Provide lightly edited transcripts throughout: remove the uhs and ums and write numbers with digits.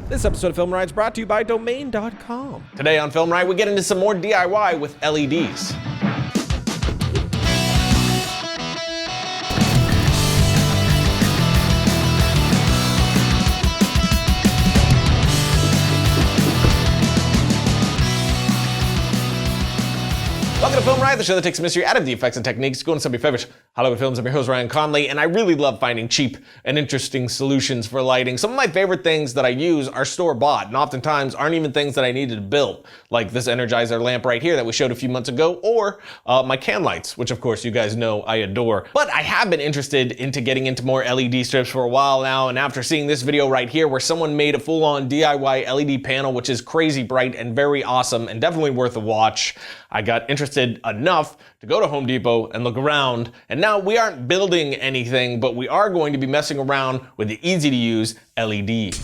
This episode of FilmRiot is brought to you by Domain.com. Today on FilmRiot, we get into some more DIY with LEDs. Welcome to FilmRiot, the show that takes the mystery out of the effects and techniques, going to some of your favorite Hollywood films. I'm your host, Ryan Conley, and I really love finding cheap and interesting solutions for lighting. Some of my favorite things that I use are store-bought, and oftentimes aren't even things that I needed to build, like this Energizer lamp right here that we showed a few months ago, or my can lights, which of course you guys know I adore. But I have been interested into getting into more LED strips for a while now, and after seeing this video right here where someone made a full-on DIY LED panel, which is crazy bright and very awesome and definitely worth a watch, I got interested enough to go to Home Depot and look around. And now we aren't building anything, but we are going to be messing around with the easy to use LED.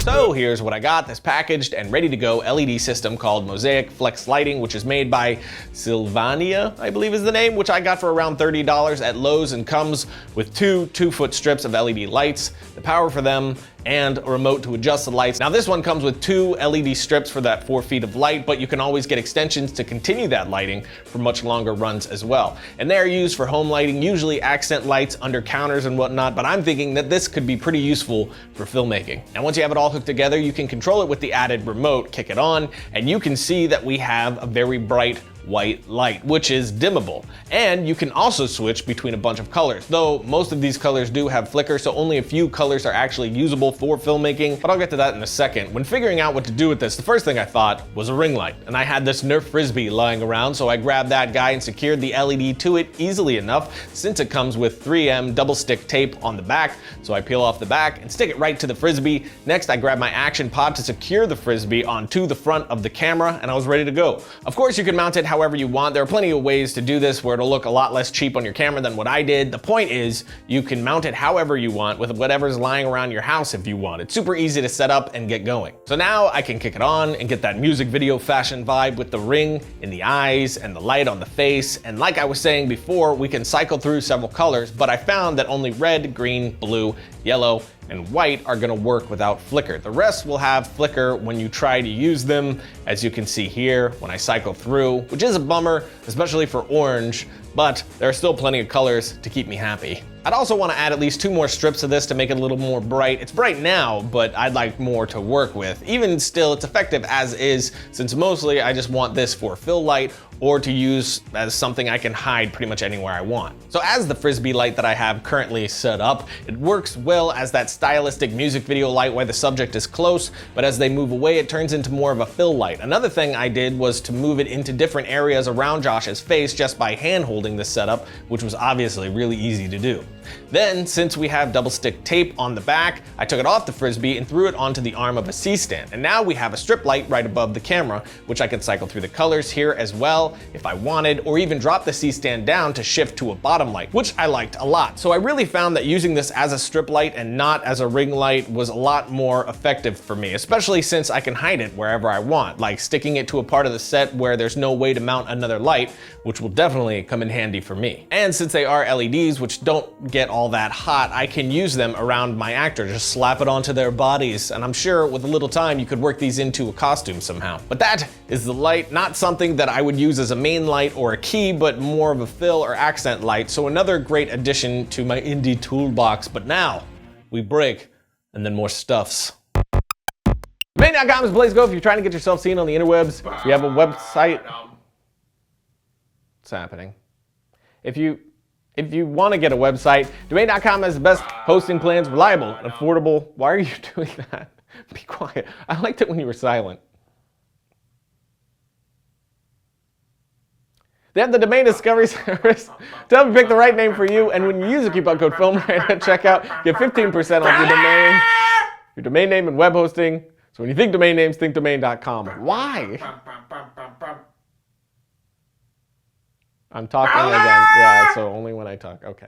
So here's what I got, this packaged and ready to go LED system called Mosaic Flex Lighting, which is made by Sylvania, I believe is the name, which I got for around $30 at Lowe's, and comes with two 2-foot strips of LED lights, the power for them, and a remote to adjust the lights. Now this one comes with 2 LED strips for that 4 feet of light, but you can always get extensions to continue that lighting for much longer runs as well. And they are used for home lighting, usually accent lights under counters and whatnot, but I'm thinking that this could be pretty useful for filmmaking. And once you have it all hooked together, you can control it with the added remote, kick it on, and you can see that we have a very bright white light, which is dimmable. And you can also switch between a bunch of colors, though most of these colors do have flicker, so only a few colors are actually usable for filmmaking, but I'll get to that in a second. When figuring out what to do with this, the first thing I thought was a ring light, and I had this Nerf Frisbee lying around, so I grabbed that guy and secured the LED to it easily enough, since it comes with 3M double stick tape on the back. So I peel off the back and stick it right to the Frisbee. Next, I grab my action pod to secure the Frisbee onto the front of the camera, and I was ready to go. Of course, you can mount it however you want. There are plenty of ways to do this where it'll look a lot less cheap on your camera than what I did. The point is, you can mount it however you want with whatever's lying around your house if you want. It's super easy to set up and get going. So now I can kick it on and get that music video fashion vibe with the ring in the eyes and the light on the face. And like I was saying before, we can cycle through several colors, but I found that only red, green, blue, yellow, and white are gonna work without flicker. The rest will have flicker when you try to use them, as you can see here when I cycle through, which is a bummer, especially for orange, but there are still plenty of colors to keep me happy. I'd also want to add at least 2 more strips of this to make it a little more bright. It's bright now, but I'd like more to work with. Even still, it's effective as is, since mostly I just want this for fill light or to use as something I can hide pretty much anywhere I want. So as the Frisbee light that I have currently set up, it works well as that stylistic music video light while the subject is close, but as they move away, it turns into more of a fill light. Another thing I did was to move it into different areas around Josh's face just by hand holding this setup, which was obviously really easy to do. Then, since we have double stick tape on the back, I took it off the Frisbee and threw it onto the arm of a C-stand. And now we have a strip light right above the camera, which I can cycle through the colors here as well if I wanted, or even drop the C-stand down to shift to a bottom light, which I liked a lot. So I really found that using this as a strip light and not as a ring light was a lot more effective for me, especially since I can hide it wherever I want, like sticking it to a part of the set where there's no way to mount another light, which will definitely come in handy for me. And since they are LEDs, which don't get all that hot, I can use them around my actor, just slap it onto their bodies, and I'm sure with a little time you could work these into a costume somehow. But that is the light, not something that I would use as a main light or a key, but more of a fill or accent light, so another great addition to my indie toolbox. But now, we break, and then more stuffs. Domain.com is the place to go if you're trying to get yourself seen on the interwebs. If you have a website, it's happening. If you want to get a website, Domain.com has the best hosting plans, reliable and affordable. Why are you doing that? Be quiet. I liked it when you were silent. They have the domain discovery service to help you pick the right name for you, and when you use the coupon code FilmRiot at checkout, you get 15% off your domain name and web hosting. So when you think domain names, think Domain.com. Why? I'm talking again. Yeah, so only when I talk. Okay.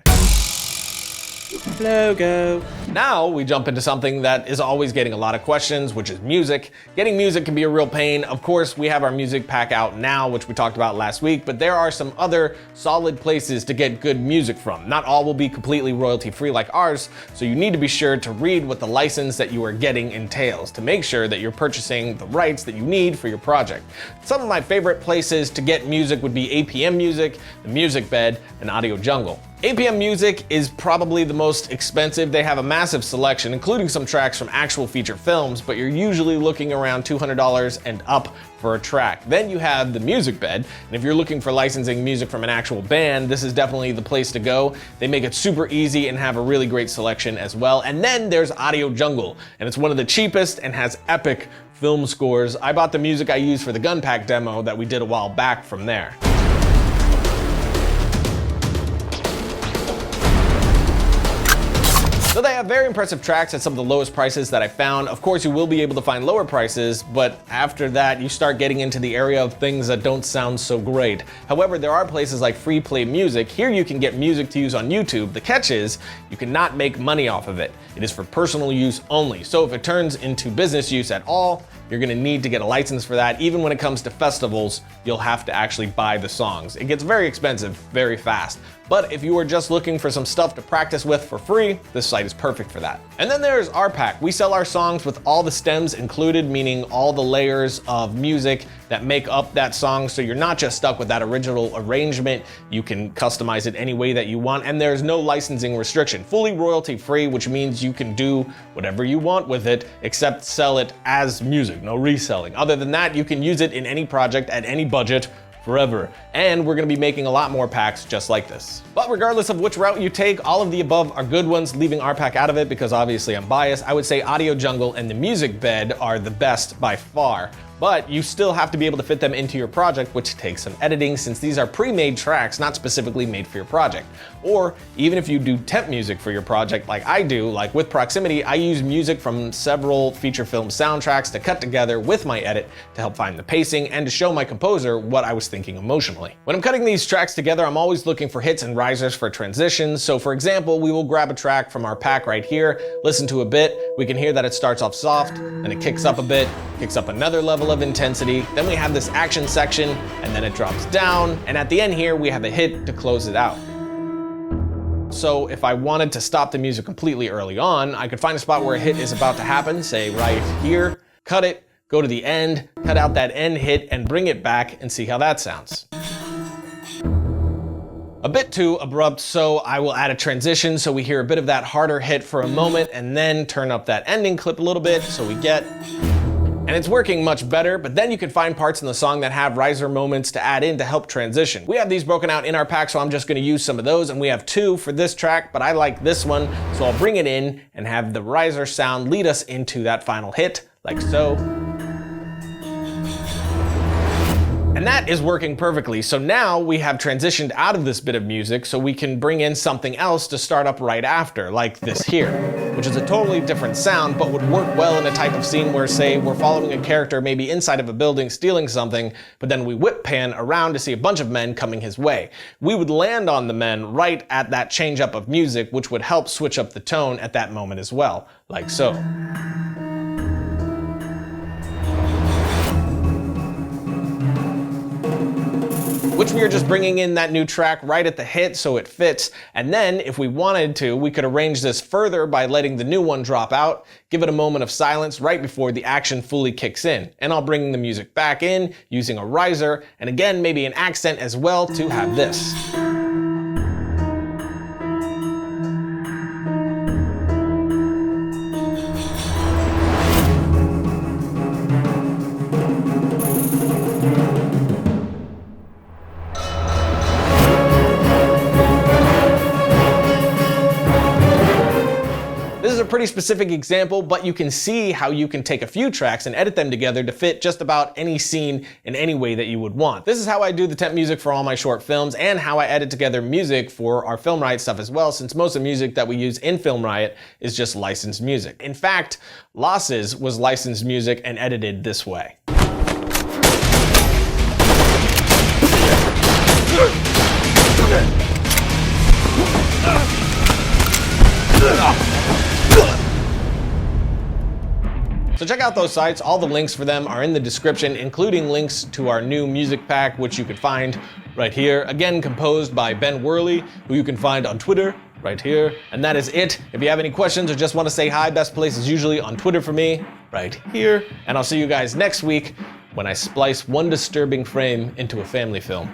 Logo. Now we jump into something that is always getting a lot of questions, which is music. Getting music can be a real pain. Of course, we have our music pack out now, which we talked about last week, but there are some other solid places to get good music from. Not all will be completely royalty free like ours, so you need to be sure to read what the license that you are getting entails to make sure that you're purchasing the rights that you need for your project. Some of my favorite places to get music would be APM Music, The Music Bed, and Audio Jungle. APM Music is probably the most expensive. They have a massive selection, including some tracks from actual feature films, but you're usually looking around $200 and up for a track. Then you have The Music Bed, and if you're looking for licensing music from an actual band, this is definitely the place to go. They make it super easy and have a really great selection as well. And then there's Audio Jungle, and it's one of the cheapest and has epic film scores. I bought the music I used for the Gun Pack demo that we did a while back from there. So they have very impressive tracks at some of the lowest prices that I found. Of course, you will be able to find lower prices, but after that, you start getting into the area of things that don't sound so great. However, there are places like Free Play Music. Here you can get music to use on YouTube. The catch is, you cannot make money off of it. It is for personal use only. So if it turns into business use at all, you're gonna need to get a license for that. Even when it comes to festivals, you'll have to actually buy the songs. It gets very expensive very fast. But if you are just looking for some stuff to practice with for free, this site is perfect for that. And then there's our pack. We sell our songs with all the stems included, meaning all the layers of music that make up that song, so you're not just stuck with that original arrangement. You can customize it any way that you want, and there's no licensing restriction. Fully royalty free, which means you can do whatever you want with it, except sell it as music, no reselling. Other than that, you can use it in any project at any budget, forever. And we're gonna be making a lot more packs just like this. But regardless of which route you take, all of the above are good ones, leaving our pack out of it because obviously I'm biased. I would say Audio Jungle and The Music Bed are the best by far. But you still have to be able to fit them into your project, which takes some editing since these are pre-made tracks, not specifically made for your project. Or even if you do temp music for your project like I do, like with Proximity, I use music from several feature film soundtracks to cut together with my edit to help find the pacing and to show my composer what I was thinking emotionally. When I'm cutting these tracks together, I'm always looking for hits and risers for transitions. So for example, we will grab a track from our pack right here, listen to a bit, we can hear that it starts off soft, and it kicks up a bit, kicks up another level of intensity, then we have this action section, and then it drops down, and at the end here we have a hit to close it out. So if I wanted to stop the music completely early on, I could find a spot where a hit is about to happen, say right here, cut it, go to the end, cut out that end hit, and bring it back and see how that sounds. A bit too abrupt, so I will add a transition so we hear a bit of that harder hit for a moment, and then turn up that ending clip a little bit so we get. And it's working much better, but then you can find parts in the song that have riser moments to add in to help transition. We have these broken out in our pack, so I'm just gonna use some of those, and we have two for this track, but I like this one, so I'll bring it in and have the riser sound lead us into that final hit, like so. And that is working perfectly. So now we have transitioned out of this bit of music so we can bring in something else to start up right after, like this here, which is a totally different sound, but would work well in a type of scene where, say, we're following a character maybe inside of a building stealing something, but then we whip pan around to see a bunch of men coming his way. We would land on the men right at that change up of music, which would help switch up the tone at that moment as well, like so. Which we are just bringing in that new track right at the hit so it fits. And then if we wanted to, we could arrange this further by letting the new one drop out, give it a moment of silence right before the action fully kicks in. And I'll bring the music back in using a riser, and again, maybe an accent as well to have this. This is a pretty specific example, but you can see how you can take a few tracks and edit them together to fit just about any scene in any way that you would want. This is how I do the temp music for all my short films and how I edit together music for our FilmRiot stuff as well, since most of the music that we use in FilmRiot is just licensed music. In fact, Losses was licensed music and edited this way. So check out those sites. All the links for them are in the description, including links to our new music pack, which you can find right here. Again, composed by Ben Worley, who you can find on Twitter right here. And that is it. If you have any questions or just want to say hi, best place is usually on Twitter for me, right here. And I'll see you guys next week when I splice one disturbing frame into a family film.